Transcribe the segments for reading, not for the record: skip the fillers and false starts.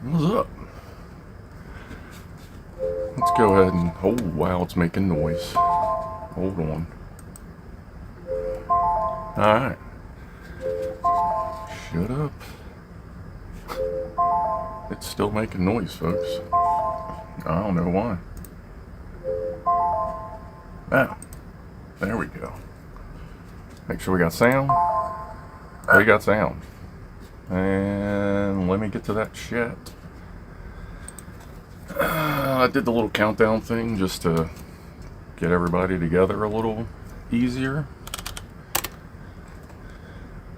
What's up? Let's go ahead and... Oh, wow, it's making noise. Hold on. Alright. Shut up. It's still making noise, folks. I don't know why. Ah, there we go. Make sure we got sound. We got sound. And let me get to that chat. I did the little countdown thing just to get everybody together a little easier.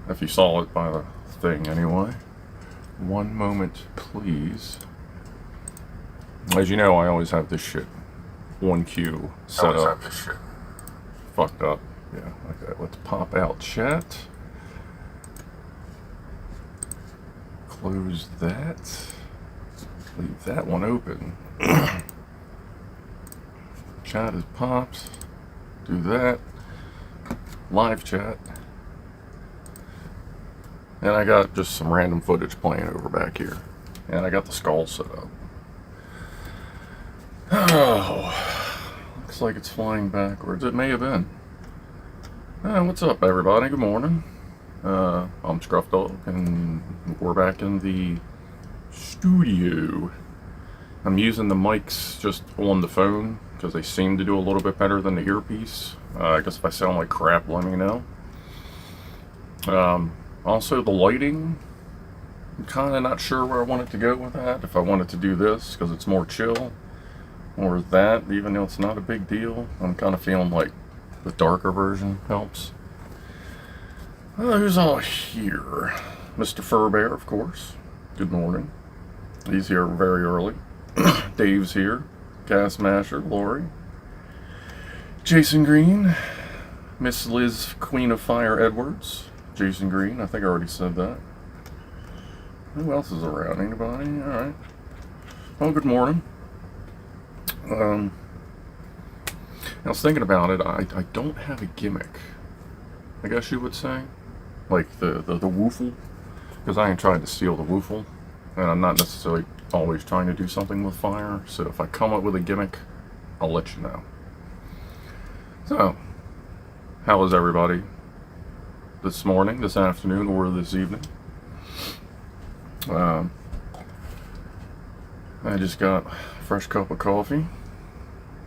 If you saw it by the thing anyway. One moment, please. As you know, I always have this shit on cue set up. Fucked up. Yeah, okay, let's pop out chat. Close that. Leave that one open. Chat is popped. Do that. Live chat. And I got just some random footage playing over back here. And I got the skull set up. Oh, looks like it's flying backwards. It may have been. What's up, everybody? Good morning. I'm Scruff Dog, and we're back in the studio. I'm using the mics just on the phone because they seem to do a little bit better than the earpiece. I guess if I sound like crap, let me know. Also, the lighting, I'm kind of not sure where I want it to go with that. If I wanted to do this because it's more chill, or that, even though it's not a big deal. I'm kind of feeling like the darker version helps. Who's all here? Mr. Furbear, of course. Good morning. He's here very early. Dave's here. Gas Masher, Lori. Jason Green. Miss Liz, Queen of Fire Edwards. Jason Green, I think I already said that. Who else is around? Anybody? Alright. Well, good morning. I was thinking about it. I don't have a gimmick, I guess you would say. Like the woofle. Because I ain't trying to steal the woofle. And I'm not necessarily always trying to do something with fire. So if I come up with a gimmick, I'll let you know. So, how is everybody this morning, this afternoon, or this evening? I just got a fresh cup of coffee.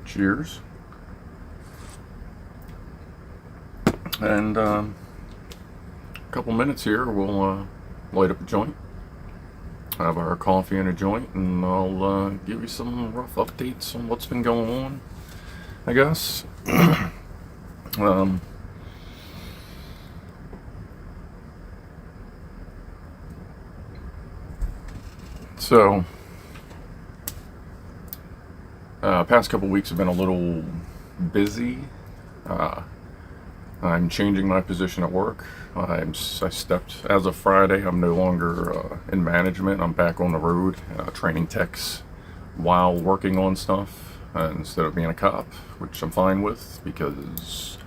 Cheers. And a couple minutes here, we'll light up a joint, have our coffee and a joint, and I'll give you some rough updates on what's been going on, I guess. So, past couple weeks have been a little busy. I'm changing my position at work. I stepped, as of Friday, I'm no longer in management. I'm back on the road, training techs while working on stuff instead of being a cop, which I'm fine with because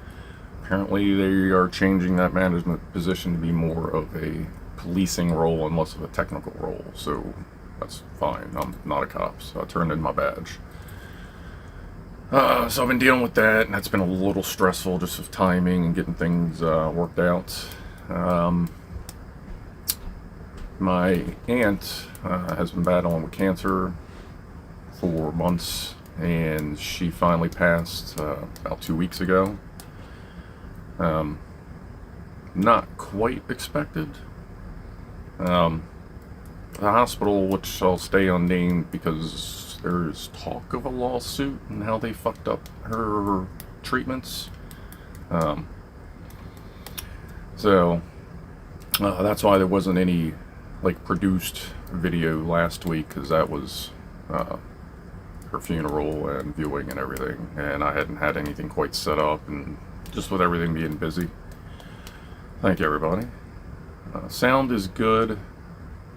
apparently they are changing that management position to be more of a policing role and less of a technical role. So that's fine. I'm not a cop, so I turned in my badge. So I've been dealing with that, and that's been a little stressful just with timing and getting things worked out. My aunt has been battling with cancer for months, and she finally passed about 2 weeks ago. Not quite expected. the hospital, which I'll stay unnamed because there's talk of a lawsuit and how they fucked up her treatments. So that's why there wasn't any like produced video last week, because that was her funeral and viewing and everything, and I hadn't had anything quite set up, and just with everything being busy. Thank you, everybody. Sound is good.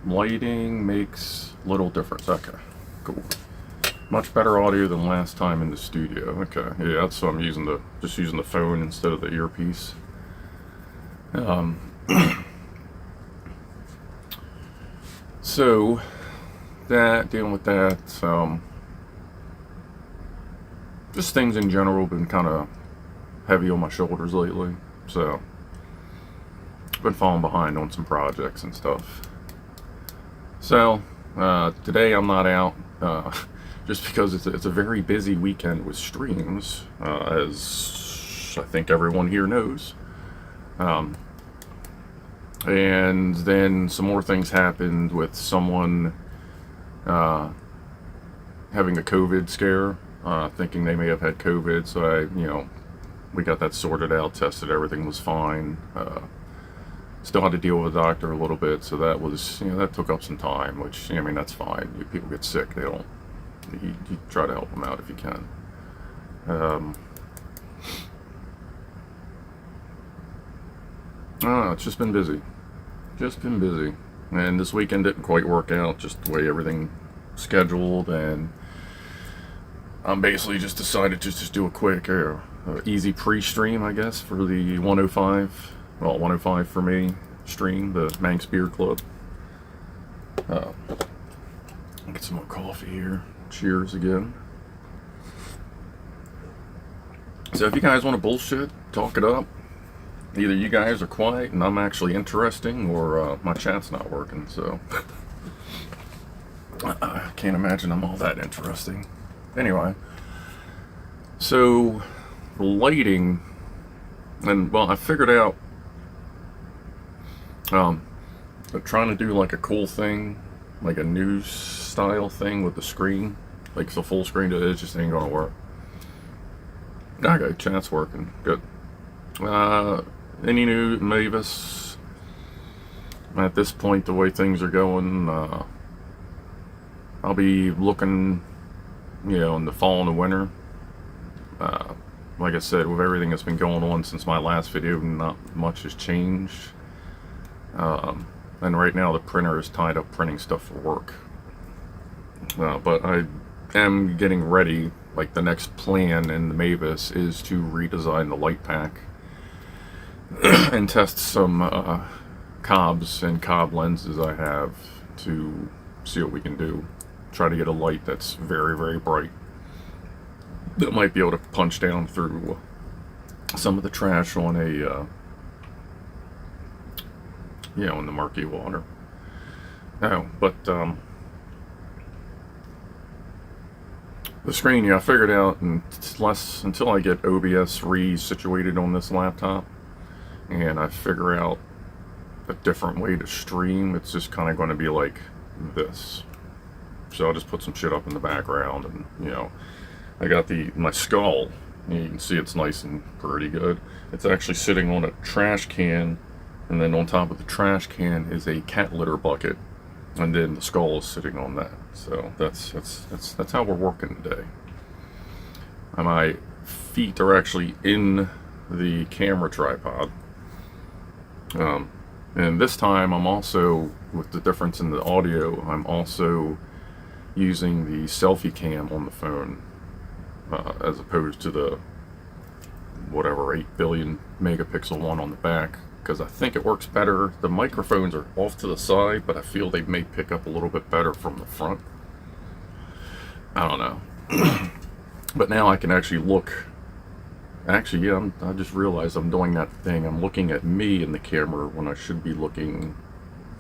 Lighting makes little difference. Okay, cool. Much better audio than last time in the studio. Okay, yeah, that's what I'm using, just using the phone instead of the earpiece. So dealing with that, just things in general have been kind of heavy on my shoulders lately, so I've been falling behind on some projects and stuff. So today I'm not out, just because it's a very busy weekend with streams, as I think everyone here knows. And then some more things happened with someone having a COVID scare, thinking they may have had COVID. So we got that sorted out, tested, everything was fine. Still had to deal with the doctor a little bit, so that was, that took up some time, which, I mean, that's fine. People get sick, you try to help them out if you can. It's just been busy. And this weekend didn't quite work out, just the way everything scheduled, and I'm basically just decided to just do a quick, easy pre-stream, I guess, for the 105 for me stream, the Manx Beer Club. Get some more coffee here. Cheers again. So if you guys want to bullshit, talk it up. Either you guys are quiet and I'm actually interesting, or my chat's not working, so I can't imagine I'm all that interesting. Anyway, so lighting, and well, I figured out trying to do like a cool thing, like a news style thing with the screen, like the full screen, it just ain't gonna work. Okay, chat's working, good. Any new Mavis? At this point, the way things are going, I'll be looking, in the fall and the winter. Like I said, with everything that's been going on since my last video, not much has changed. And right now the printer is tied up printing stuff for work. But I am getting ready. Like, the next plan in the Mavis is to redesign the light pack and test some cobs and cob lenses I have to see what we can do. Try to get a light that's very, very bright, that might be able to punch down through some of the trash on a in the murky water. No, but the screen, I figured out, and until I get OBS re-situated on this laptop and I figure out a different way to stream, it's just kind of going to be like this. So I'll just put some shit up in the background, and I got my skull. You can see it's nice and pretty good. It's actually sitting on a trash can, and then on top of the trash can is a cat litter bucket, and then the skull is sitting on that. So that's how we're working today. My feet are actually in the camera tripod. And this time I'm also, with the difference in the audio, I'm also using the selfie cam on the phone, as opposed to the whatever 8 billion megapixel one on the back, because I think it works better. The microphones are off to the side, but I feel they may pick up a little bit better from the front. I don't know. But now I can actually look. Actually, yeah, I just realized I'm doing that thing. I'm looking at me in the camera when I should be looking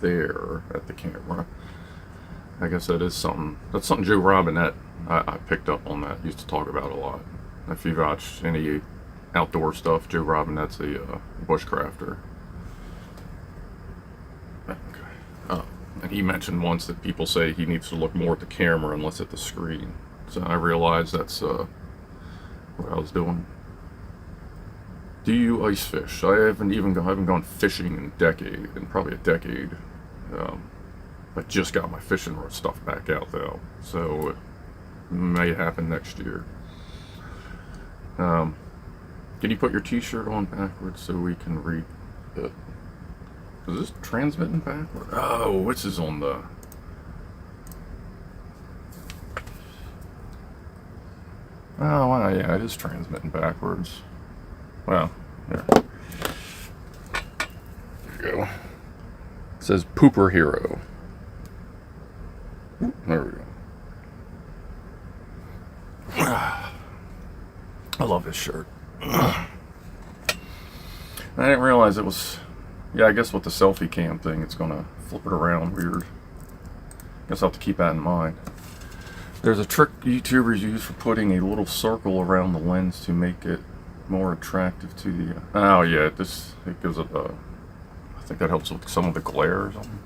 there at the camera. I guess that is something. That's something Joe Robinette, I picked up on that. Used to talk about a lot. If you watch any outdoor stuff, Joe Robinette's a bushcrafter. Okay. And he mentioned once that people say he needs to look more at the camera and less at the screen. So I realized that's what I was doing. Do you ice fish? I haven't gone fishing in probably a decade. I just got my fishing rod stuff back out though, so it may happen next year. Can you put your t-shirt on backwards so we can read it? Is this transmitting backward? Oh, which is on the... Oh, wow, yeah, it is transmitting backwards. Well, there. There you go. It says Pooper Hero. There we go. I love this shirt. I didn't realize it was... Yeah, I guess with the selfie cam thing, it's going to flip it around weird. Guess I'll have to keep that in mind. There's a trick YouTubers use for putting a little circle around the lens to make it more attractive to the... Oh, yeah, it gives it a... I think that helps with some of the glare or something.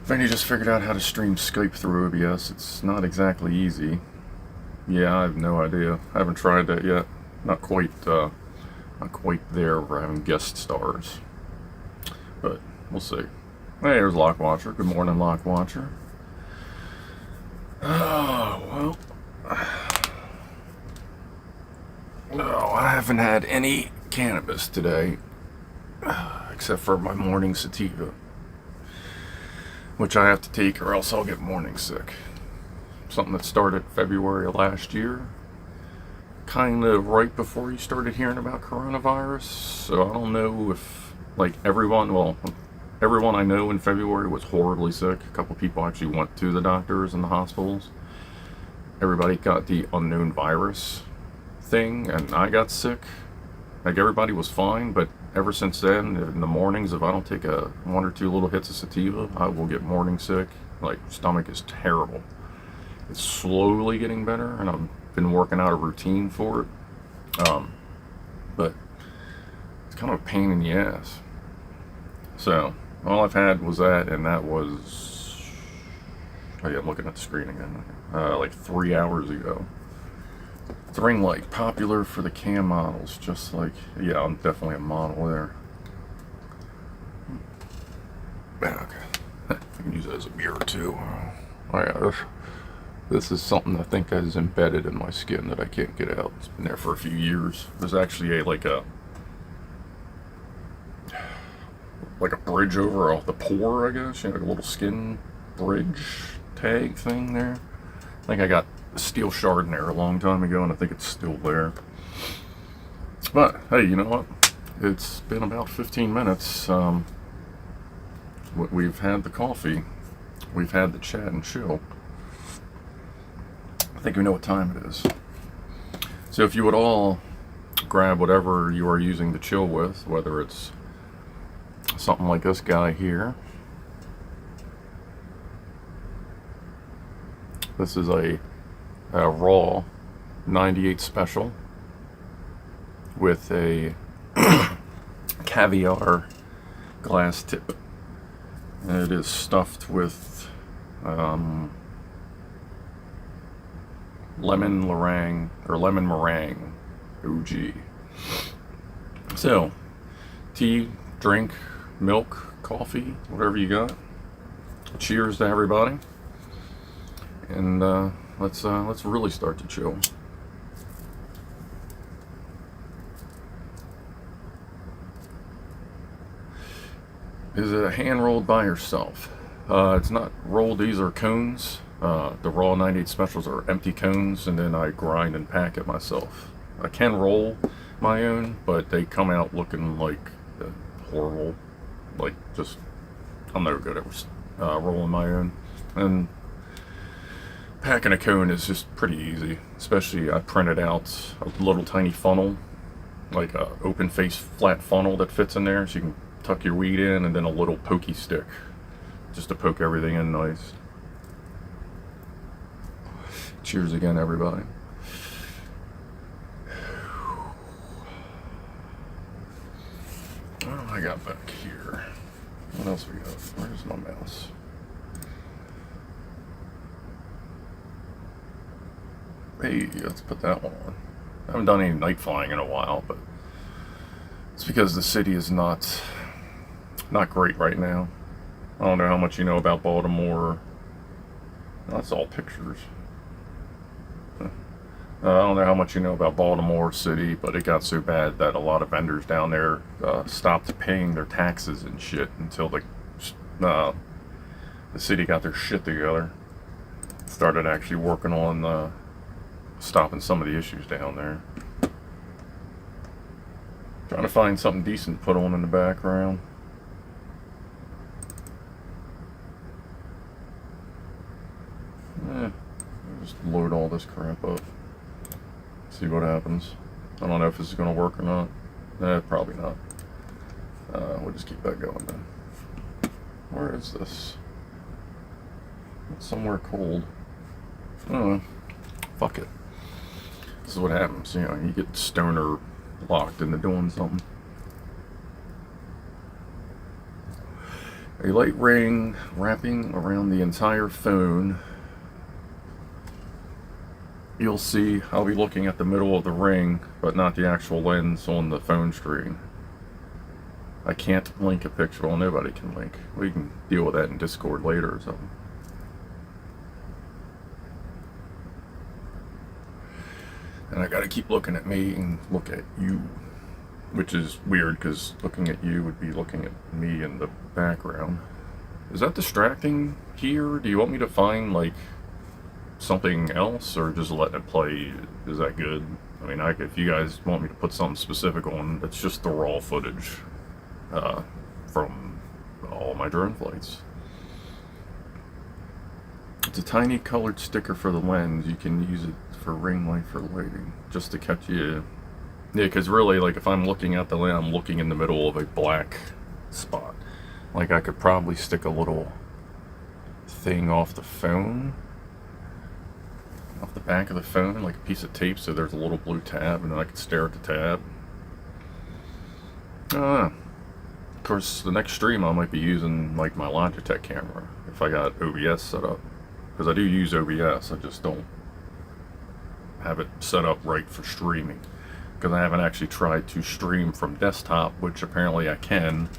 Then you just figured out how to stream Skype through OBS. It's not exactly easy. Yeah, I have no idea. I haven't tried that yet. Not quite there for having guest stars. But we'll see. Hey, there's Lockwatcher. Good morning, Lockwatcher. Oh, well. No, I haven't had any cannabis today. Except for my morning sativa. Which I have to take or else I'll get morning sick. Something that started February of last year. Kind of right before you started hearing about coronavirus. So I don't know if, like, everyone I know in February was horribly sick. A couple people actually went to the doctors and the hospitals. Everybody got the unknown virus thing, and I got sick. Like, everybody was fine, but ever since then, in the mornings, if I don't take one or two little hits of sativa, I will get morning sick. Like, stomach is terrible. It's slowly getting better, and I've been working out a routine for it. But it's kind of a pain in the ass. So, all I've had was that, and that was... Oh yeah, I'm looking at the screen again. Like 3 hours ago. It's ring light, popular for the cam models, just like... Yeah, I'm definitely a model there. Okay. I can use it as a mirror too. Oh yeah, this is something I think is embedded in my skin that I can't get out. It's been there for a few years. There's actually a bridge over the pore, I guess. You know, like a little skin bridge tag thing there. I think I got a steel shard in there a long time ago, and I think it's still there. But hey, you know what? It's been about 15 minutes. We've had the coffee. We've had the chat and chill. I think we know what time it is. So if you would all grab whatever you are using to chill with, whether it's something like this guy here. This is a raw 98 special with a caviar glass tip. And it is stuffed with lemon meringue OG. So, tea, drink, milk, coffee, whatever you got. Cheers to everybody. And let's really start to chill. Is it hand rolled by yourself? It's not rolled, these are cones. The raw 98 specials are empty cones, and then I grind and pack it myself. I can roll my own, but they come out looking like horrible. Like, just, I'm never good at rolling my own. And packing a cone is just pretty easy. Especially, I printed out a little tiny funnel, like a open face flat funnel that fits in there, so you can tuck your weed in, and then a little pokey stick, just to poke everything in nice. Cheers again, everybody. What do I got back here? What else we got? Hey, let's put that one on. I haven't done any night flying in a while, but it's because the city is not great right now. I don't know how much you know about Baltimore. That's all pictures. I don't know how much you know about Baltimore City, but it got so bad that a lot of vendors down there stopped paying their taxes and shit until the city got their shit together. Started actually working on stopping some of the issues down there. Trying to find something decent to put on in the background. Just load all this crap up. See what happens. I don't know if this is going to work or not. Probably not. We'll just keep that going then. Where is this? It's somewhere cold. I don't know. Fuck it. This is what happens. You know, you get stoner locked into doing something. A light ring wrapping around the entire phone. You'll see I'll be looking at the middle of the ring, but not the actual lens on the phone screen. I can't link a picture. Well, nobody can link. We can deal with that in Discord later or something. And I gotta keep looking at me and look at you, which is weird because looking at you would be looking at me in the background. Is that distracting here? Do you want me to find like something else, or just letting it play? Is that good? I mean, if you guys want me to put something specific on, it's just the raw footage from all my drone flights. It's a tiny colored sticker for the lens. You can use it for ring light for lighting, just to catch you. Yeah, because really, like, if I'm looking at the lens, I'm looking in the middle of a black spot. Like, I could probably stick a little thing off the phone, off the back of the phone, like a piece of tape, so there's a little blue tab, and then I could stare at the tab. Of course, the next stream I might be using like my Logitech camera if I got OBS set up, because I do use OBS. I just don't have it set up right for streaming, because I haven't actually tried to stream from desktop, which apparently I can,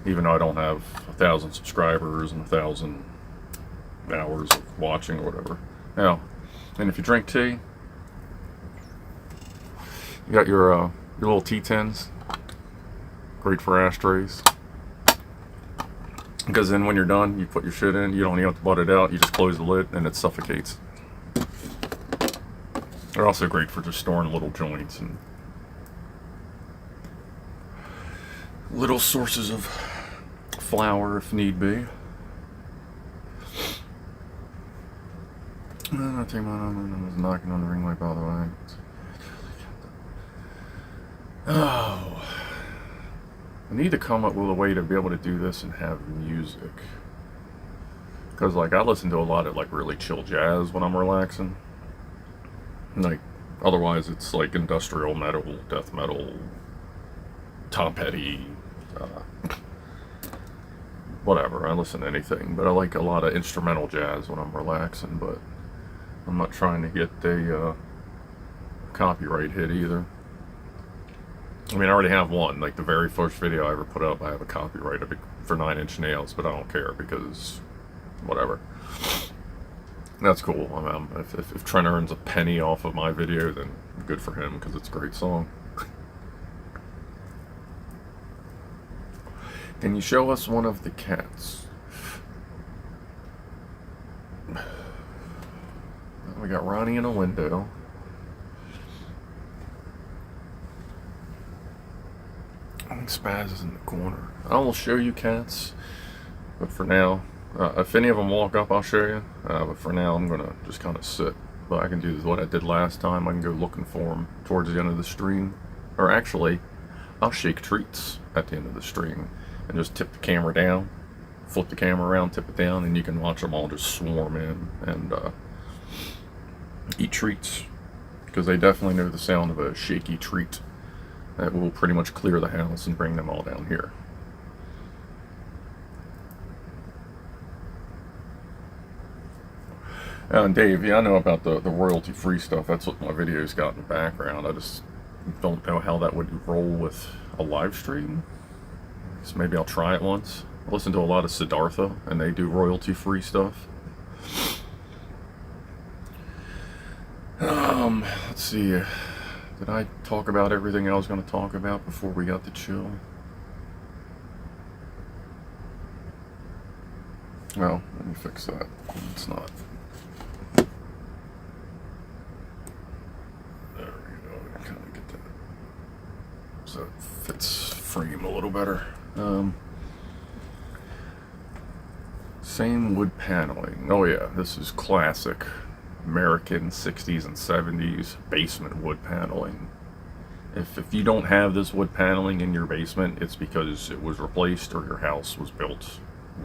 even though I don't have 1,000 subscribers and 1,000 hours of watching or whatever. Now, and if you drink tea, you got your little T10s, great for ashtrays. Because then when you're done, you put your shit in, you don't even have to butt it out, you just close the lid and it suffocates. They're also great for just storing little joints and little sources of flour if need be. I think I was knocking on the ring light, by the way. Oh. I need to come up with a way to be able to do this and have music. Because, like, I listen to a lot of, like, really chill jazz when I'm relaxing. Like, otherwise it's, like, industrial metal, death metal, top heady, whatever. I listen to anything. But I like a lot of instrumental jazz when I'm relaxing, but I'm not trying to get a copyright hit either. I mean, I already have one. Like, the very first video I ever put up, I have a copyright for 9 Inch Nails, but I don't care because whatever. That's cool. I mean, if Trent earns a penny off of my video, then good for him, because it's a great song. Can you show us one of the cats? We got Ronnie in a window. I think Spaz is in the corner. I will show you cats, but for now, if any of them walk up, I'll show you. But for now, I'm gonna just kind of sit. But I can do what I did last time. I can go looking for them towards the end of the stream, or actually, I'll shake treats at the end of the stream and just tip the camera down, flip the camera around, tip it down, and you can watch them all just swarm in and eat treats, because they definitely know the sound of a shaky treat. That will pretty much clear the house and bring them all down here. And Dave, yeah, I know about the royalty-free stuff. That's what my videos got in the background. I just don't know how that would roll with a live stream. So maybe I'll try it once. I listen to a lot of Siddhartha, and they do royalty-free stuff. Let's see. Did I talk about everything I was going to talk about before we got to chill? Oh, let me fix that. It's not. There we go. Kind of get that so it fits frame a little better. Same wood paneling. Oh yeah, this is classic American 60s and 70s basement wood paneling. If you don't have this wood paneling in your basement, it's because it was replaced or your house was built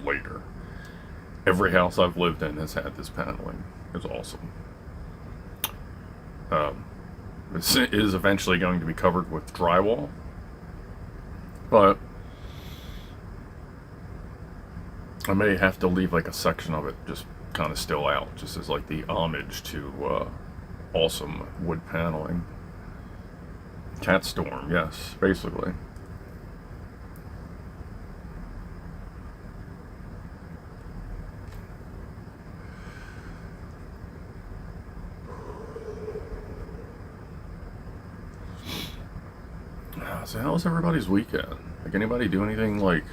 later. Every house I've lived in has had this paneling. It's awesome. This is eventually going to be covered with drywall, but I may have to leave like a section of it just kind of still out, just as like the homage to awesome wood paneling. Cat Storm, yes, basically. So how was everybody's weekend? Like, anybody do anything like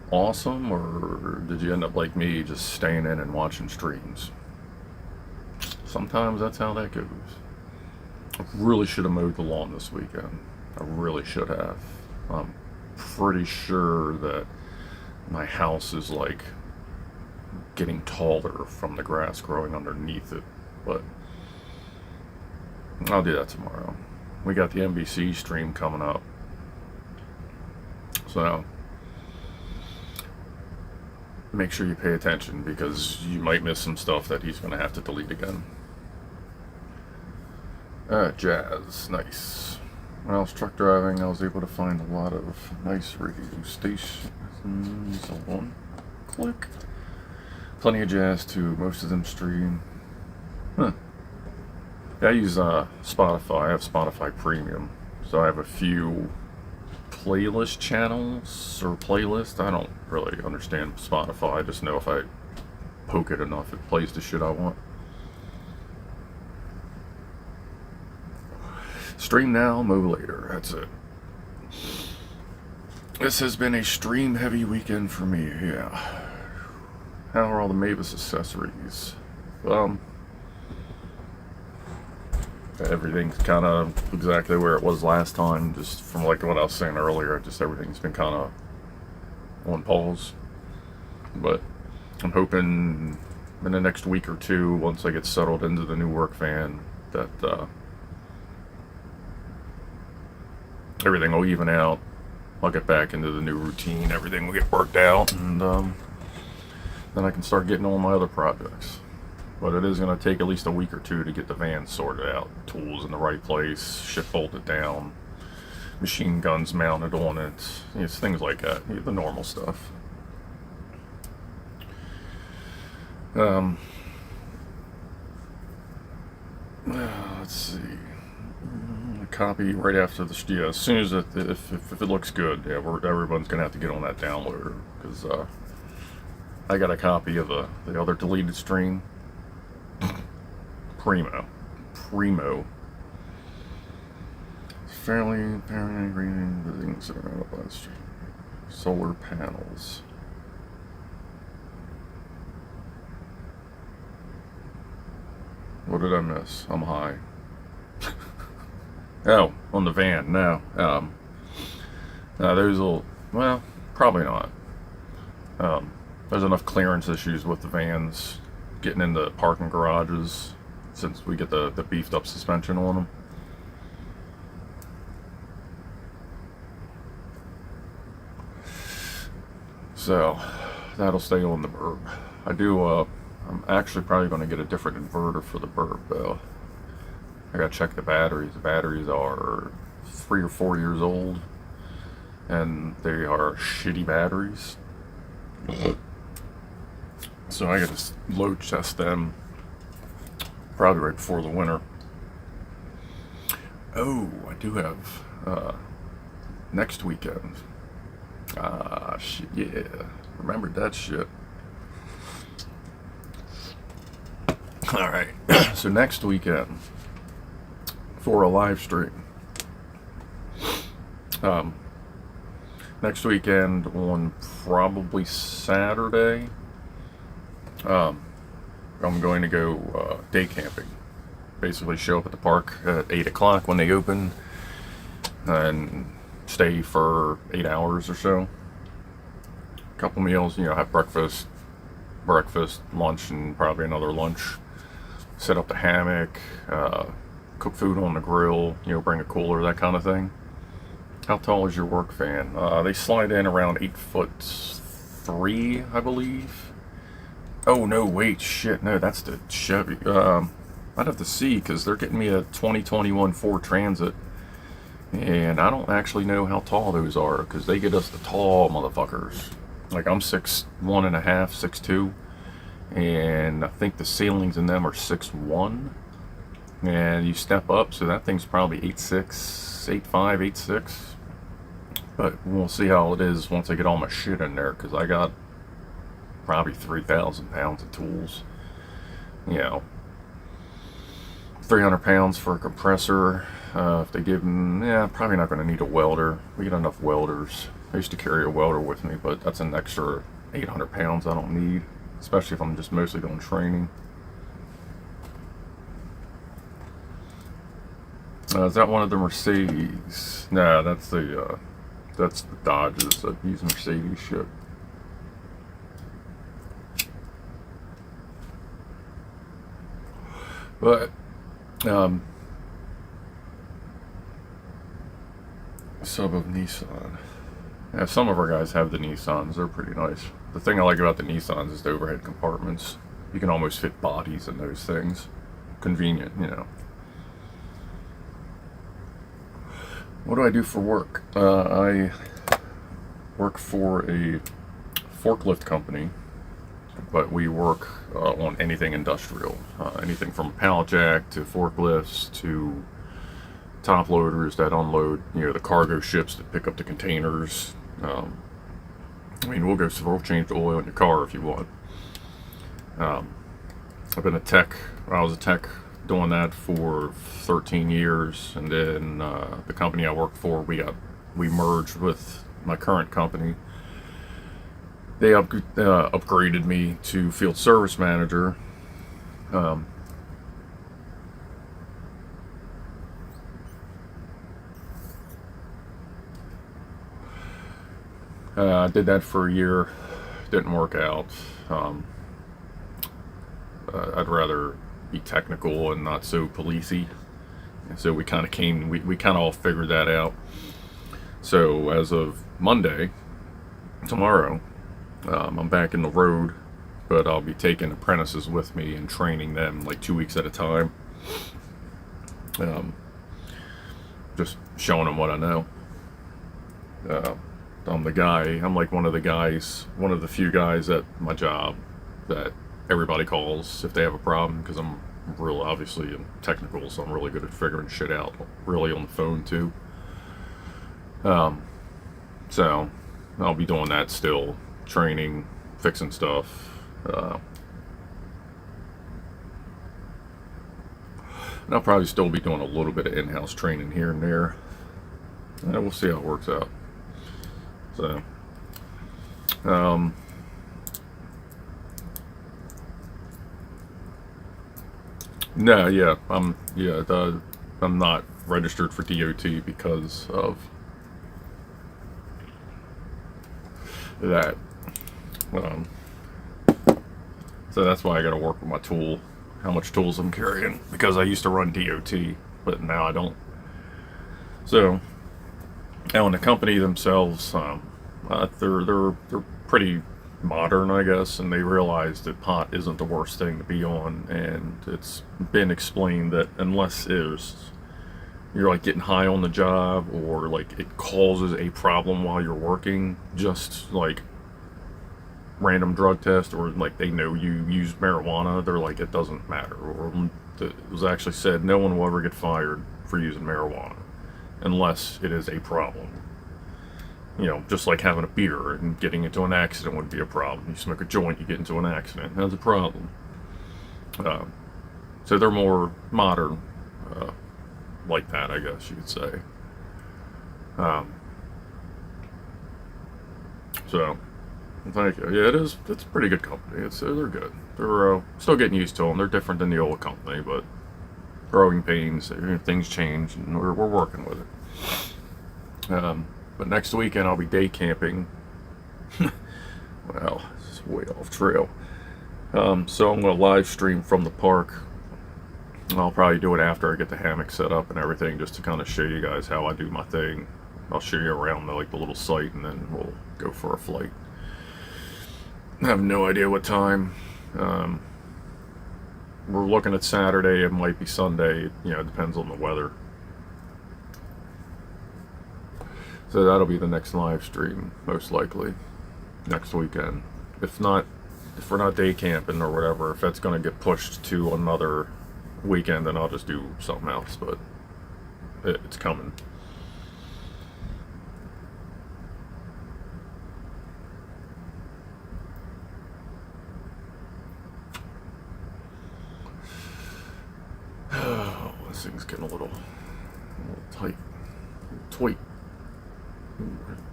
awesome, or did you end up like me, just staying in and watching streams? Sometimes that's how that goes. I really should have mowed the lawn this weekend. I really should have. I'm pretty sure that my house is like getting taller from the grass growing underneath it, but I'll do that tomorrow. We got the NBC stream coming up, so make sure you pay attention because you might miss some stuff that he's going to have to delete again. Jazz, nice. When I was truck driving, I was able to find a lot of nice radio stations. Hold on. Click. Plenty of jazz too. Most of them stream. Huh. I use Spotify. I have Spotify Premium, so I have a few playlist channels or playlists. I don't really understand Spotify. I just know if I poke it enough, it plays the shit I want. Stream now, mow later. That's it. This has been a stream-heavy weekend for me. Yeah. How are all the Mavis accessories? Everything's kind of exactly where it was last time, just from like what I was saying earlier. Just everything's been kind of on pause, but I'm hoping in the next week or two, once I get settled into the new work van, that everything will even out. I'll get back into the new routine, everything will get worked out, and then I can start getting on my other projects. But it is going to take at least a week or two to get the van sorted out. Tools in the right place, shit bolted down, machine guns mounted on it. It's things like that, the normal stuff. Let's see. Copy right after the yeah. As soon as if it looks good, yeah, everyone's going to have to get on that downloader because I got a copy of the other deleted stream. Primo. Fairly apparently reading the things that are up on stream. Solar panels. What did I miss? I'm high. Oh, on the van. No. There's well, probably not. There's enough clearance issues with the vans getting into parking garages since we get the beefed up suspension on them. So that'll stay on the Burb. I'm actually probably going to get a different inverter for the Burb though. I gotta check the batteries. The batteries are 3 or 4 years old and they are shitty batteries. So I got to load test them probably right before the winter. Oh, I do have next weekend. Shit, yeah. Remembered that shit. Alright, so next weekend for a live stream. Next weekend on probably Saturday, I'm going to go day camping. Basically show up at the park at 8 o'clock when they open and stay for 8 hours or so. Couple meals, have breakfast, lunch, and probably another lunch. Set up the hammock, cook food on the grill, bring a cooler, that kind of thing. How tall is your work fan? They slide in around 8'3", I believe. Oh no, wait, shit, no, that's the Chevy. I'd have to see, because they're getting me a 2021 Ford Transit, and I don't actually know how tall those are, because they get us the tall motherfuckers. Like, I'm 6'1.5", 6'2", and I think the ceilings in them are 6'1", and you step up, so that thing's probably 8'6", 8'5", 8'6", but we'll see how it is once I get all my shit in there, because I got probably 3,000 pounds of tools, 300 pounds for a compressor. If they give them, probably not going to need a welder. We get enough welders. I used to carry a welder with me, but that's an extra 800 pounds I don't need, especially if I'm just mostly doing training. Is that one of the Mercedes? Nah, that's the Dodges. I use Mercedes shit. But sub of Nissan. Yeah, some of our guys have the Nissans. They're pretty nice. The thing I like about the Nissans is the overhead compartments. You can almost fit bodies in those things. Convenient, What do I do for work? I work for a forklift company, but we work on anything industrial. Anything from pallet jack to forklifts to top loaders that unload, the cargo ships that pick up the containers. We'll change the oil in your car if you want. I've been a tech. I was a tech doing that for 13 years, and then the company I work for, we merged with my current company. They upgraded me to field service manager. I did that for a year. Didn't work out. I'd rather be technical and not so policey. And so we kind of all figured that out. So as of Monday, tomorrow, I'm back in the road, but I'll be taking apprentices with me and training them like 2 weeks at a time. Just showing them what I know. I'm like one of the few guys at my job that everybody calls if they have a problem, because I'm technical, so I'm really good at figuring shit out, really on the phone too. So I'll be doing that still, training, fixing stuff. And I'll probably still be doing a little bit of in-house training here and there. We'll see how it works out. So, no, yeah, I'm not registered for DOT because of that. So that's why I got to work with my tool, how much tools I'm carrying, because I used to run DOT, but now I don't. So, and the company themselves, they're pretty modern, I guess, and they realize that pot isn't the worst thing to be on, and it's been explained that unless you're like getting high on the job, or like it causes a problem while you're working, just like random drug test, or like they know you used marijuana, they're like, it doesn't matter. Or it was actually said no one will ever get fired for using marijuana unless it is a problem. You know, just like having a beer and getting into an accident would be a problem. You smoke a joint, you get into an accident, that's a problem. So they're more modern, like that, I guess you could say. So, thank you. Yeah, it's a pretty good company. They're good. They're still getting used to them. They're different than the old company, but growing pains, things change, and we're working with it. But next weekend I'll be day camping. Well, it's way off trail. So I'm going to live stream from the park. I'll probably do it after I get the hammock set up and everything, just to kind of show you guys how I do my thing. I'll show you around the little site, and then we'll go for a flight. I have no idea what time. We're looking at Saturday. It might be Sunday. You know, it depends on the weather. So that'll be the next live stream, most likely, next weekend. If we're not day camping or whatever, if that's going to get pushed to another weekend, then I'll just do something else, but it's coming. Oh, this thing's getting a little tight. Tweet.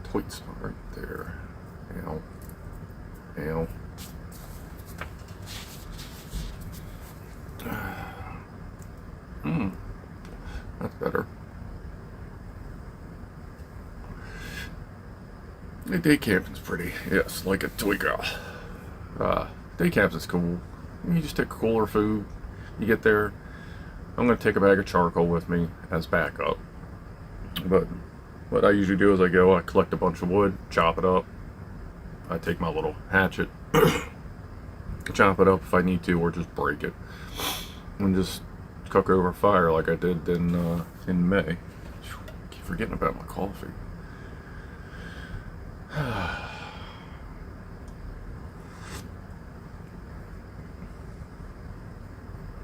Tweet spot right there. Ow. Ow. That's better. Yeah, day camping's pretty. Yes, like a tweaker. Day camps is cool. You just take cooler food. You get there. I'm going to take a bag of charcoal with me as backup. But what I usually do is I collect a bunch of wood, chop it up. I take my little hatchet, chop it up if I need to, or just break it, and just cook over fire like I did in May. I keep forgetting about my coffee.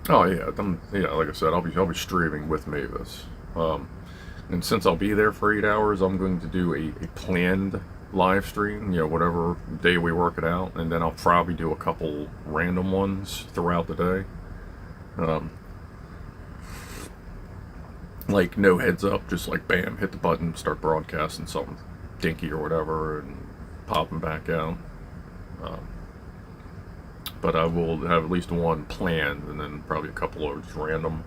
Oh yeah, like I said, I'll be streaming with Mavis, and since I'll be there for 8 hours, I'm going to do a planned live stream. You know, whatever day we work it out, and then I'll probably do a couple random ones throughout the day. Like no heads up, just like bam, hit the button, start broadcasting something dinky or whatever, and popping back out. But I will have at least one planned, and then probably a couple of just random.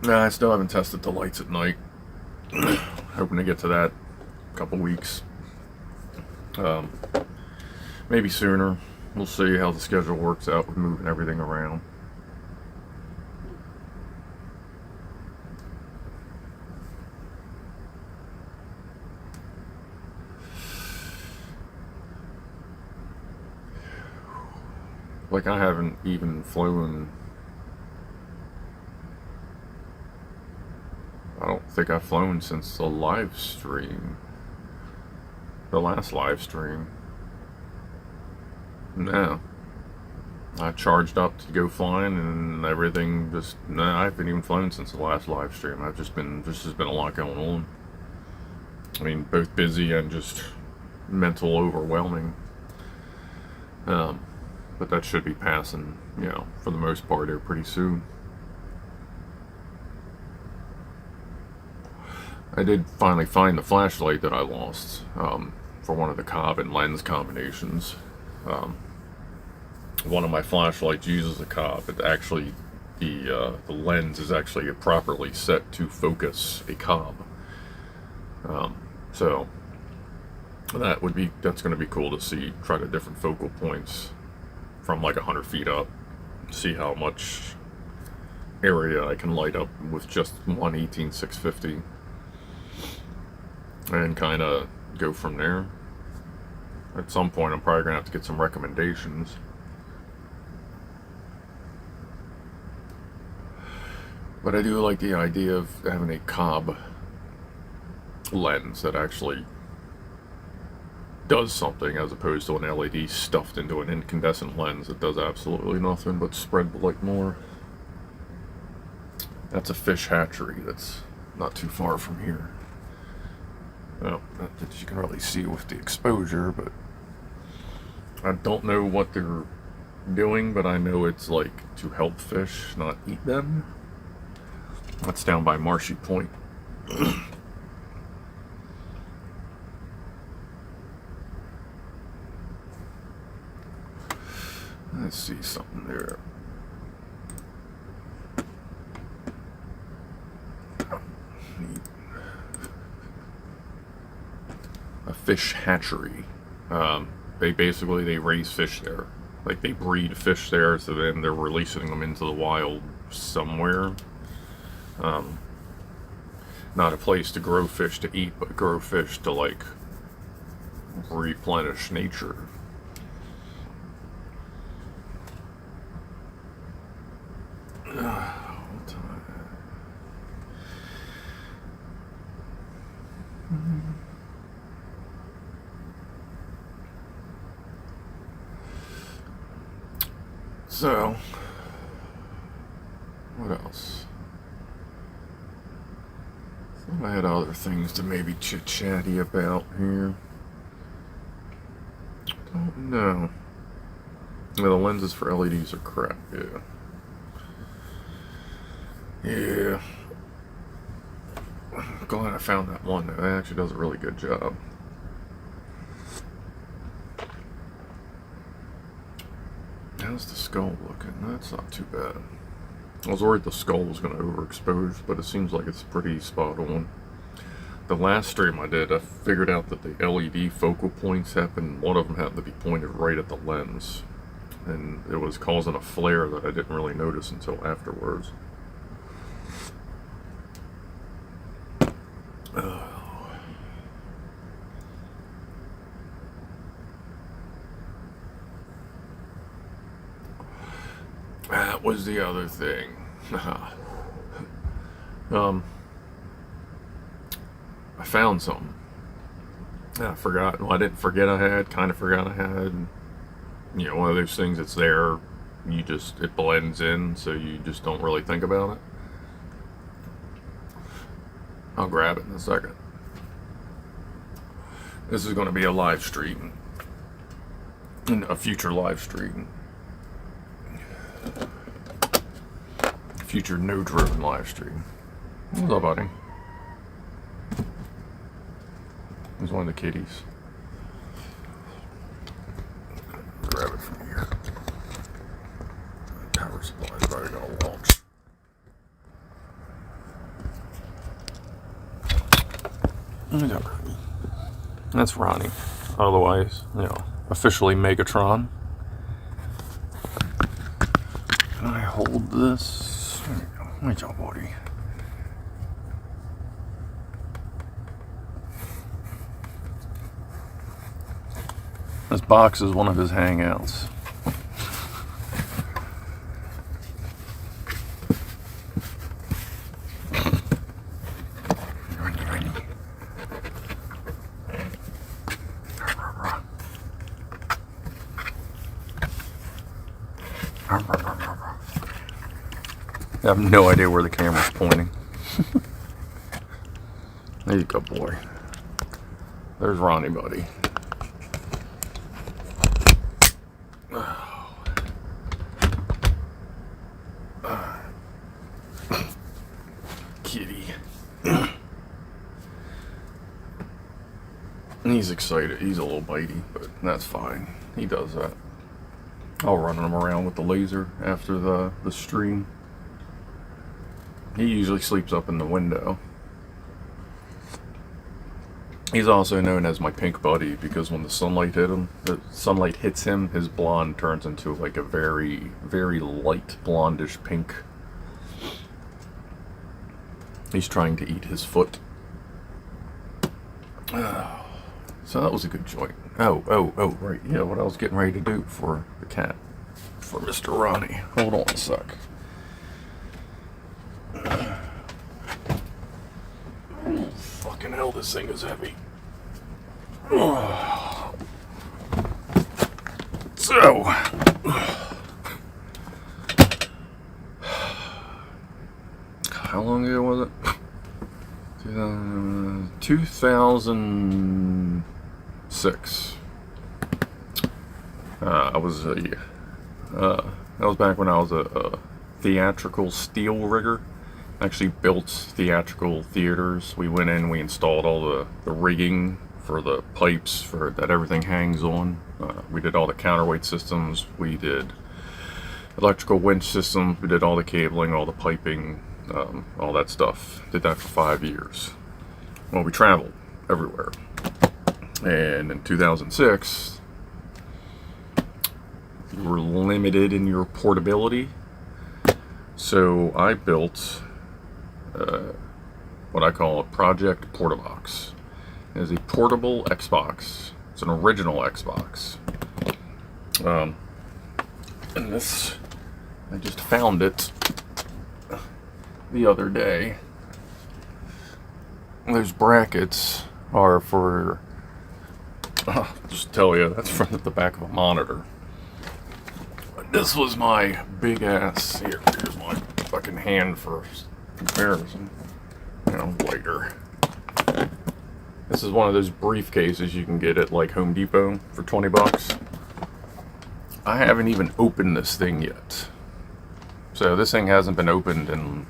Nah, I still haven't tested the lights at night. Hoping to get to that in a couple weeks. Maybe sooner. We'll see how the schedule works out with moving everything around. Like, I haven't even flown. I don't think I've flown since the live stream. The last live stream. No. I charged up to go flying and everything just, no, I haven't even flown since the last live stream. There's just been a lot going on. I mean, both busy and just mental overwhelming. But that should be passing, you know, for the most part here pretty soon. I did finally find the flashlight that I lost for one of the Cobb and lens combinations. One of my flashlights uses a Cobb. It actually, the lens is actually properly set to focus a Cobb. So that's going to be cool to see. Try the different focal points from like 100 feet up. See how much area I can light up with just one 18-650. And kind of go from there. At some point, I'm probably going to have to get some recommendations. But I do like the idea of having a Cobb lens that actually does something, as opposed to an LED stuffed into an incandescent lens that does absolutely nothing but spread the light more. That's a fish hatchery that's not too far from here. Well, not that you can really see with the exposure, but I don't know what they're doing, but I know it's like to help fish, not eat them. That's down by Marshy Point. Let's see something there. A fish hatchery. They raise fish there. Like, they breed fish there, so then they're releasing them into the wild somewhere. Not a place to grow fish to eat, but grow fish to, like, replenish nature. So, what else? I had other things to maybe chit-chatty about here. Don't know. Yeah, the lenses for LEDs are crap, yeah. Yeah. I'm glad I found that one, though. It actually does a really good job. How's the skull looking? That's not too bad. I was worried the skull was going to overexpose, but it seems like it's pretty spot on. The last stream I did, I figured out that the LED focal points happened, one of them happened to be pointed right at the lens. And it was causing a flare that I didn't really notice until afterwards. That was the other thing. I found something. I forgot. Well, I didn't forget I had. Kind of forgot I had. You know, one of those things that's there. It blends in, so you just don't really think about it. I'll grab it in a second. This is going to be a live stream. A future live stream. Future no drone live stream. What's up, buddy? He's one of the kitties. Grab it from here. Power supply's probably gonna launch. That's Ronnie. Otherwise, officially Megatron. Can I hold this? There you go. My job, buddy. This box is one of his hangouts. I have no idea where the camera's pointing. There you go, boy. There's Ronnie, buddy. Kitty. He's excited. He's a little bitey, but that's fine. He does that. I'll run him around with the laser after the stream. He usually sleeps up in the window. He's also known as my pink buddy because when the sunlight hits him, his blonde turns into like a very, very light blondish pink. He's trying to eat his foot. So that was a good joint. Oh, right. Yeah, what I was getting ready to do for the cat. For Mr. Ronnie. Hold on a sec. Fucking hell, this thing is heavy. So, how long ago was it? 2006. That was back when I was a theatrical steel rigger. Actually built theatrical theaters. We went in, we installed all the rigging for the pipes that everything hangs on. We did all the counterweight systems. We did electrical winch systems. We did all the cabling, all the piping, all that stuff. Did that for 5 years. Well, we traveled everywhere. And in 2006, you were limited in your portability. So I built what I call a Project Portabox. It is a portable Xbox. It's an original Xbox. And this, I just found it the other day. Those brackets are for, just tell you, that's from the back of a monitor. This was my big ass, here's my fucking hand for comparison, lighter. This is one of those briefcases you can get at like Home Depot for 20 bucks. I haven't even opened this thing yet. So this thing hasn't been opened in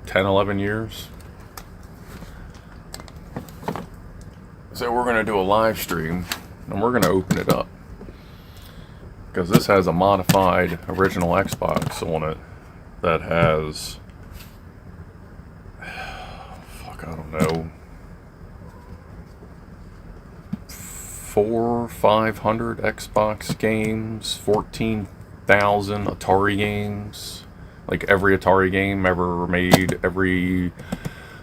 10, 11 years. So we're going to do a live stream and we're going to open it up. Because this has a modified original Xbox on it that has, I don't know, 500 Xbox games, 14,000 Atari games, like every Atari game ever made,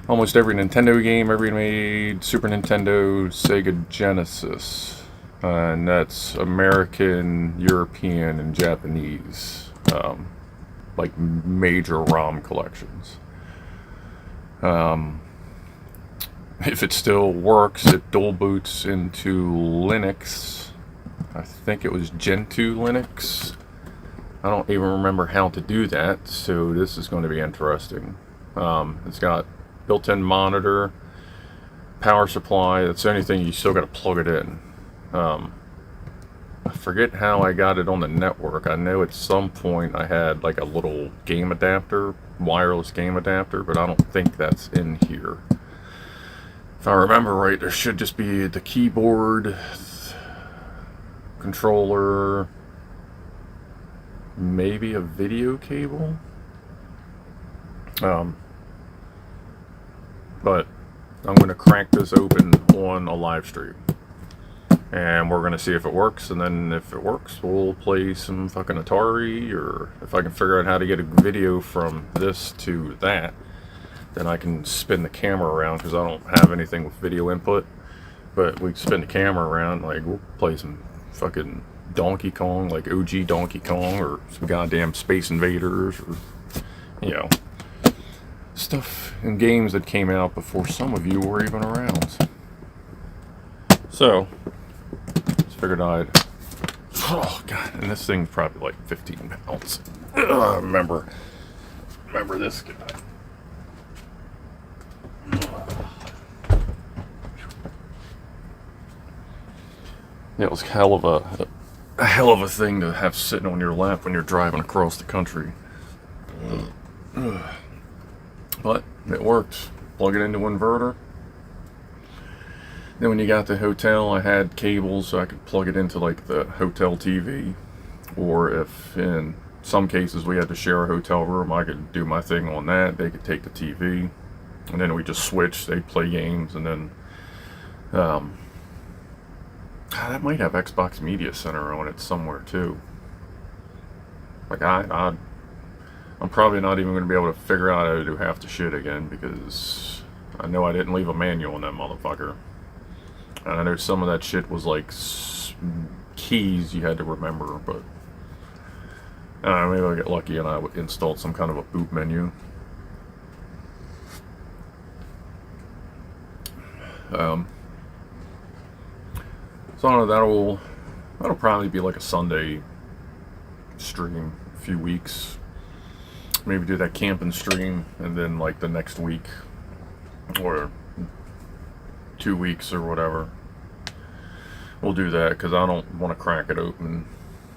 almost every Nintendo game ever made, Super Nintendo, Sega Genesis, and that's American, European, and Japanese, like major ROM collections. If it still works, it dual boots into Linux. I think it was Gentoo Linux. I don't even remember how to do that, so this is going to be interesting. It's got built-in monitor, power supply. That's the only thing, you still got to plug it in. I forget how I got it on the network. I know at some point I had like a little game adapter, wireless game adapter, but I don't think that's in here. If I remember right, there should just be the keyboard, controller, maybe a video cable. But I'm going to crack this open on a live stream. And we're going to see if it works, and then if it works, we'll play some fucking Atari, or if I can figure out how to get a video from this to that, then I can spin the camera around, because I don't have anything with video input. But we can spin the camera around, like we'll play some fucking Donkey Kong, like OG Donkey Kong, or some goddamn Space Invaders, or, stuff in games that came out before some of you were even around. So, just figured oh god, and this thing's probably like 15 pounds. Remember this guy. It was a hell of a thing to have sitting on your lap when you're driving across the country. But it worked. Plug it into inverter. Then when you got to the hotel, I had cables so I could plug it into like the hotel TV. Or if in some cases we had to share a hotel room, I could do my thing on that. They could take the TV. And then we just switched. They'd play games. And then that might have Xbox Media Center on it somewhere too. Like I'm probably not even going to be able to figure out how to do half the shit again, because I know I didn't leave a manual on that motherfucker. And I know some of that shit was like keys you had to remember, but maybe I'll get lucky and I installed some kind of a boot menu. So I don't know, that'll probably be like a Sunday stream, a few weeks. Maybe do that camping stream, and then like the next week or 2 weeks or whatever, we'll do that, because I don't want to crack it open.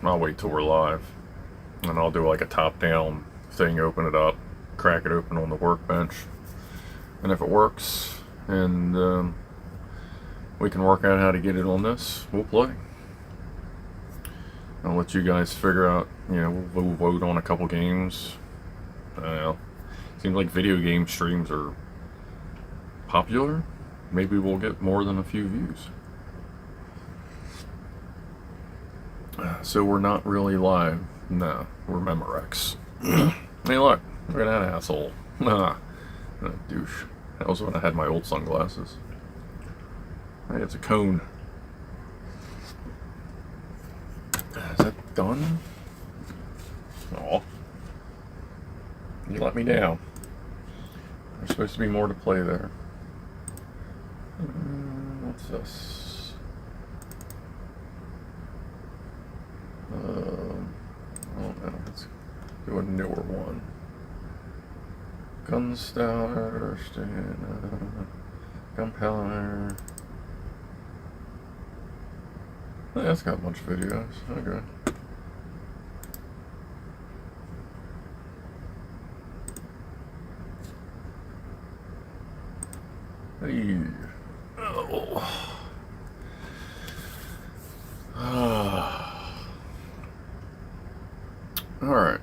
I'll wait till we're live, and I'll do like a top-down thing, open it up, crack it open on the workbench, and if it works and we can work out how to get it on this, we'll play. I'll let you guys figure out, we'll vote on a couple games. Seems like video game streams are popular. Maybe we'll get more than a few views. So we're not really live. No, we're Memorex. Hey, look at that asshole. That douche. That was when I had my old sunglasses. Hey, it's a cone. Is that done? Aw. You let me down. There's supposed to be more to play there. What's this? I don't know. Let's do a newer one. Gunstarter, Gunpowder. Yeah, it's got a bunch of videos. Okay. Hey. Oh. Alright.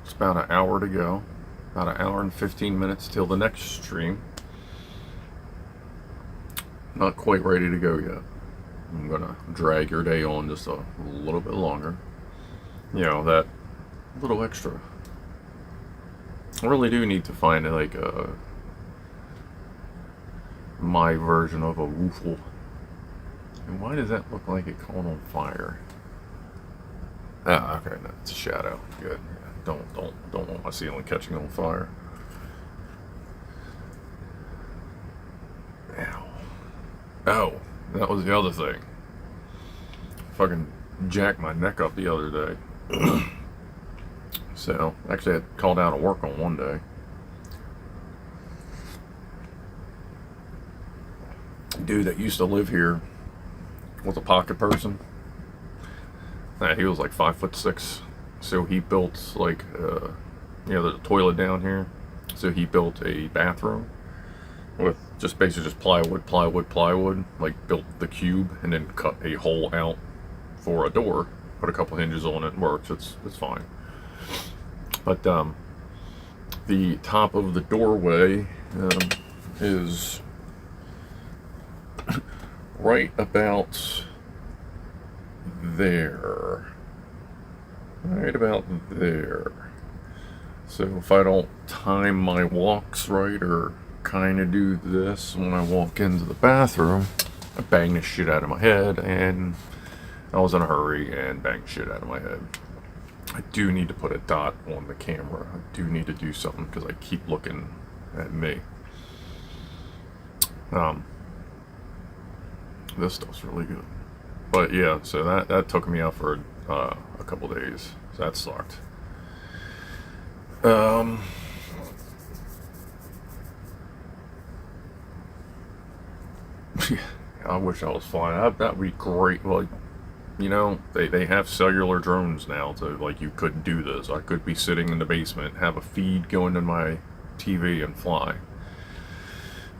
It's about an hour to go. About an hour and 15 minutes till the next stream. Not quite ready to go yet. I'm gonna drag your day on just a little bit longer. That little extra. I really do need to find like my version of a woofle. And why does that look like it caught on fire? Ah, okay, no, it's a shadow. Good. Yeah, don't want my ceiling catching on fire. Ow. Oh, that was the other thing. Fucking jacked my neck up the other day. So, actually I had called out of work on one day. Dude that used to live here was a pocket person. He was like 5'6", so he built like the toilet down here. So he built a bathroom with just basically just plywood. Like built the cube and then cut a hole out for a door. Put a couple hinges on it, and works. It's fine. But the top of the doorway is right about there. Right about there. So if I don't time my walks right, or kind of do this when I walk into the bathroom, I bang the shit out of my head, and I was in a hurry and banged shit out of my head. I do need to put a dot on the camera. I do need to do something because I keep looking at me. This stuff's really good. But yeah, so that took me out for a couple days. So that sucked. I wish I was flying. That'd be great. Like, they have cellular drones now, so like you could do this. I could be sitting in the basement, have a feed going to my TV and fly.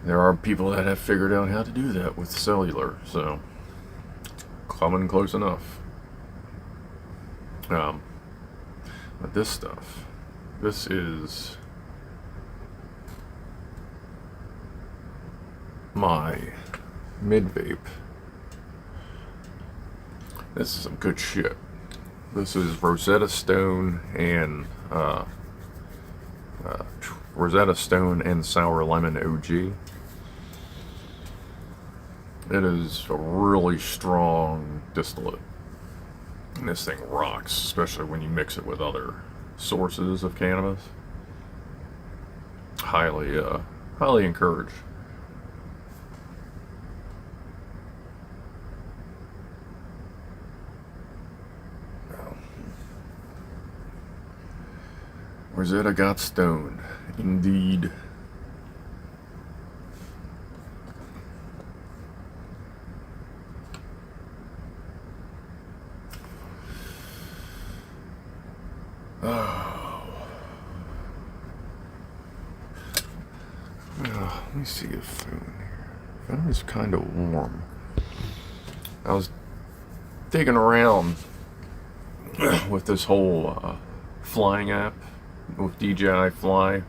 There are people that have figured out how to do that with cellular, so coming close enough. But this stuff, this is my mid-vape. This is some good shit. This is Rosetta Stone and Sour Lemon OG. It is a really strong distillate. And this thing rocks, especially when you mix it with other sources of cannabis. Highly encouraged. Rosetta got stoned. Indeed. Oh. Let me see a phone here. Phone is kind of warm. I was digging around with this whole flying app with DJI Fly,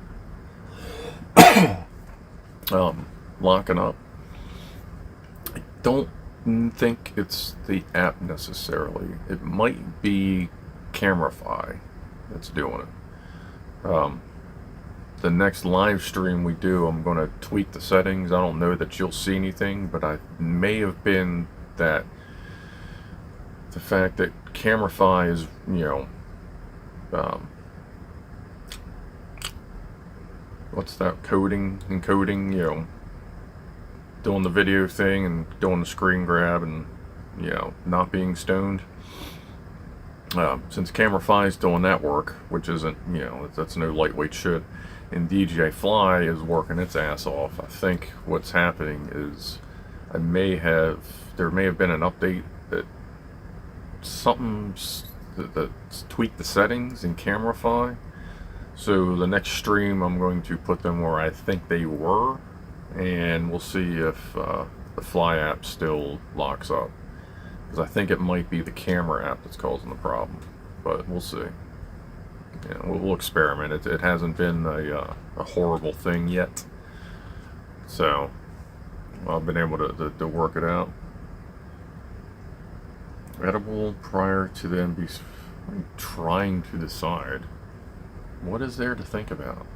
locking up. I don't think it's the app necessarily. It might be Camerify that's doing it. The next live stream we do, I'm going to tweak the settings. I don't know that you'll see anything, but I may have been that the fact that Camerify is, what's that, encoding, doing the video thing and doing the screen grab and, not being stoned. Since Camerify is doing that work, which isn't, that's no lightweight shit, and DJI Fly is working its ass off, I think what's happening is there may have been an update that that's tweaked the settings in Camerify. So the next stream I'm going to put them where I think they were, and we'll see if the Fly app still locks up. Because I think it might be the camera app that's causing the problem, but we'll see. We'll experiment. It hasn't been a horrible thing yet, so I've been able to work it out. Edible prior to the NBC. I'm trying to decide. What is there to think about?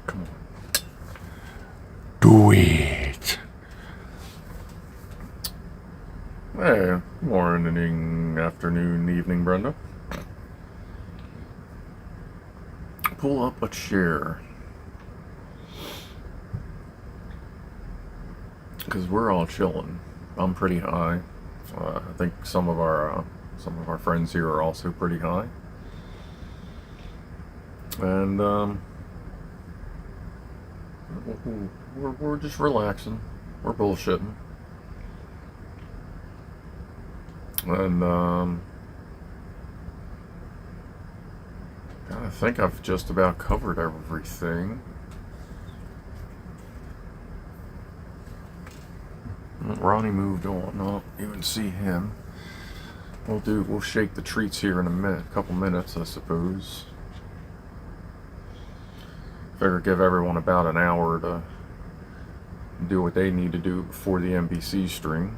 Come on. Do it. Hey, morning, afternoon, evening, Brenda. Pull up a chair. Because we're all chilling. I'm pretty high. I think some of our friends here are also pretty high. And we're just relaxing. We're bullshitting. And I think I've just about covered everything. Ronnie moved on. I don't even see him. We'll shake the treats here in a couple minutes, I suppose. Figure give everyone about an hour to do what they need to do before the NBC stream.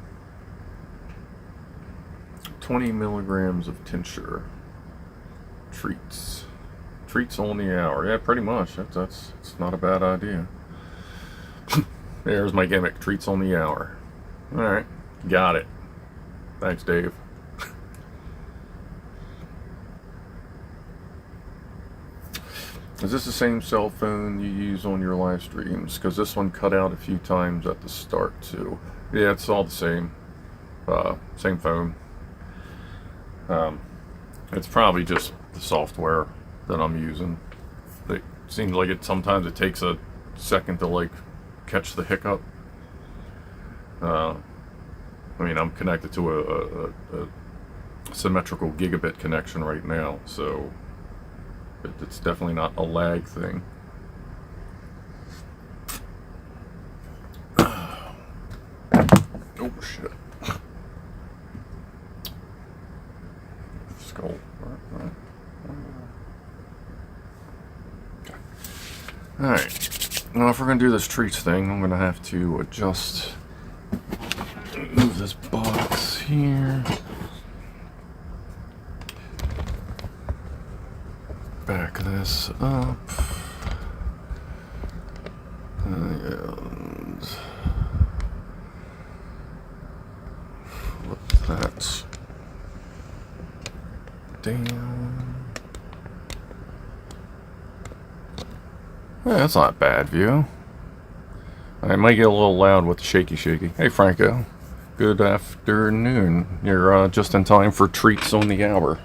20 milligrams of tincture. Treats on the hour. Yeah, pretty much. That's not a bad idea. There's my gimmick. Treats on the hour. All right, got it. Thanks, Dave. Is this the same cell phone you use on your live streams? Because this one cut out a few times at the start too. Yeah, it's all the same. Same phone. It's probably just the software that I'm using. It seems like sometimes it takes a second to catch the hiccup. I mean, I'm connected to a symmetrical gigabit connection right now, so it's definitely not a lag thing. Oh shit. Skull. Okay. Alright. Now if we're gonna do this treats thing, I'm gonna have to move this box here. Back this up. And flip that down. Yeah, that's not a bad view. I might get a little loud with the shaky. Hey, Franco. Good afternoon. You're just in time for treats on the hour.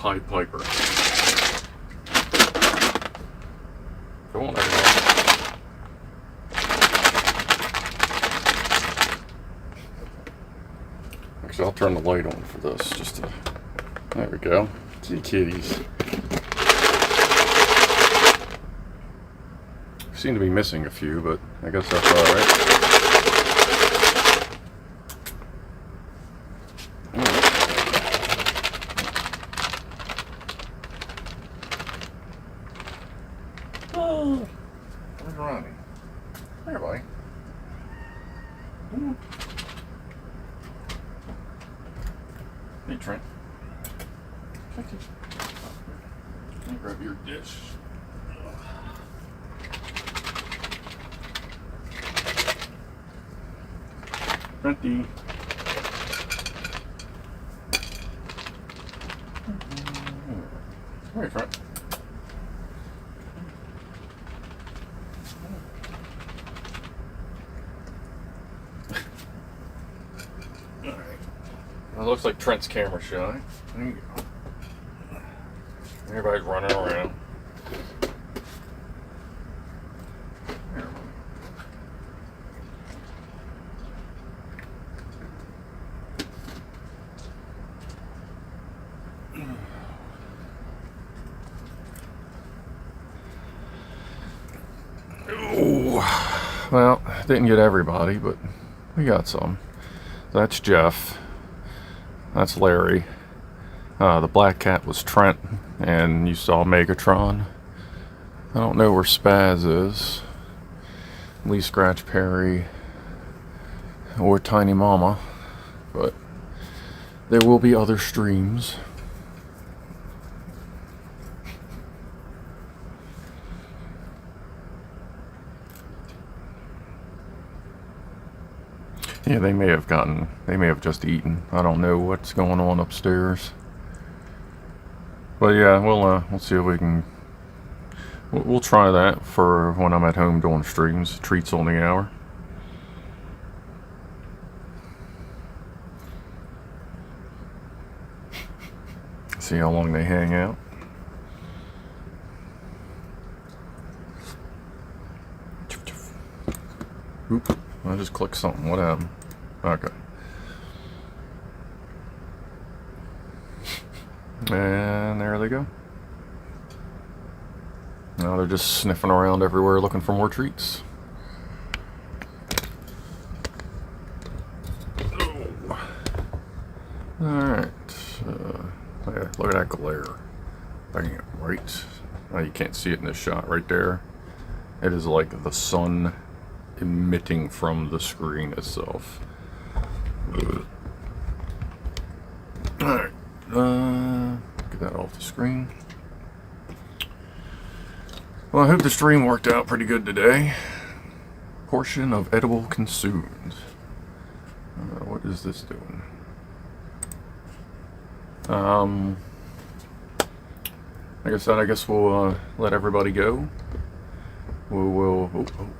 Pied Piper. Come on, everybody. Actually, I'll turn the light on for this. Just to, there we go. See kitties. Seem to be missing a few, but I guess that's all right. Oh, where's Ronnie? There, buddy. Hey, Trent. Let me grab your dish. Trenty. Hey, Trent. Alright. It looks like Trent's camera shy. There you go. Everybody's running around. Well, didn't get everybody, but we got some. That's Jeff. That's Larry. The black cat was Trent, and you saw Megatron. I don't know where Spaz is. Lee Scratch Perry or Tiny Mama, but there will be other streams. Yeah, they may have just eaten. I don't know what's going on upstairs. But yeah, we'll see if we can. We'll try that for when I'm at home doing streams. Treats on the hour. See how long they hang out. Oop, I just clicked something. What happened? Okay. And there they go. Now they're just sniffing around everywhere looking for more treats. Oh. Alright. Yeah, look at that glare. Bang, right. Oh, you can't see it in this shot right there. It is like the sun emitting from the screen itself. Alright. Get that off the screen. Well, I hope the stream worked out pretty good today. Portion of edible consumed. What is this doing? Like I said, I guess we'll let everybody go. We'll hold on.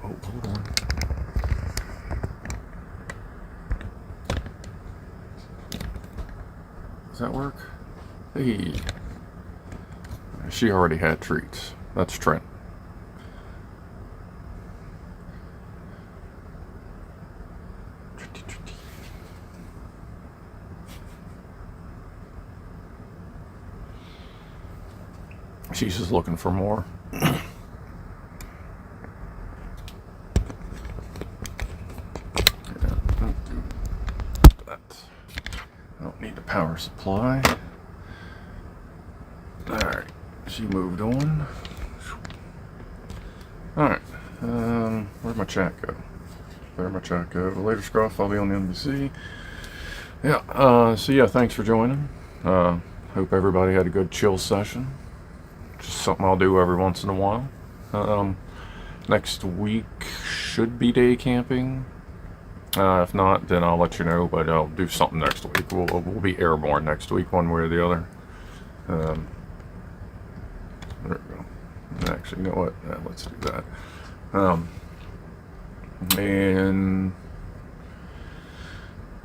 Does that work? Hey. She already had treats. That's Trent. She's just looking for more. I don't need the power supply. Alright, she moved on. Alright, where'd my chat go? Where'd my chat go? Later, Scruff, I'll be on the NBC. Yeah, so yeah, thanks for joining. Hope everybody had a good chill session. Just something I'll do every once in a while. Next week should be day camping. If not, then I'll let you know, but I'll do something next week. We'll be airborne next week, one way or the other. There we go. Actually, you know what? Yeah, let's do that. And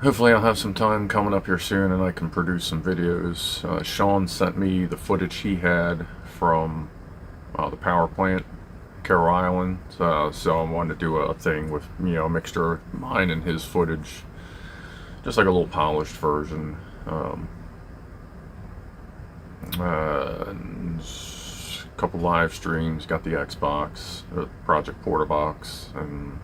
hopefully I'll have some time coming up here soon and I can produce some videos. Sean sent me the footage he had from the power plant, Carroll Island, so I wanted to do a thing with, you know, a mixture of mine and his footage, just like a little polished version. And a couple live streams, got the Xbox, Project Porta Box, and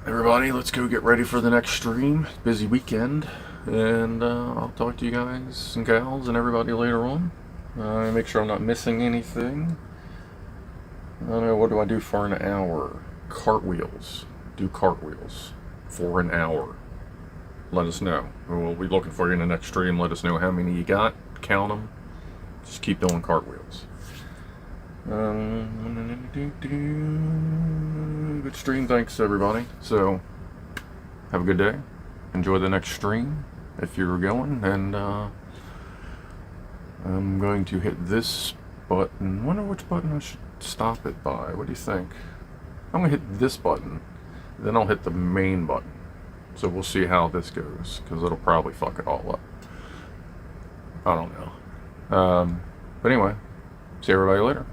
everybody, let's go get ready for the next stream. Busy weekend, and I'll talk to you guys and gals and everybody later on. Make sure I'm not missing anything. I don't know, what do I do for an hour? Cartwheels. Do cartwheels for an hour. Let us know. We'll be looking for you in the next stream. Let us know how many you got. Count them. Just keep doing cartwheels. Good stream. Thanks, everybody. So, have a good day. Enjoy the next stream if you're going. And I'm going to hit this button. I wonder which button I should stop it by. What do you think? I'm going to hit this button. Then I'll hit the main button. So we'll see how this goes, because it'll probably fuck it all up. I don't know. But anyway, see everybody later.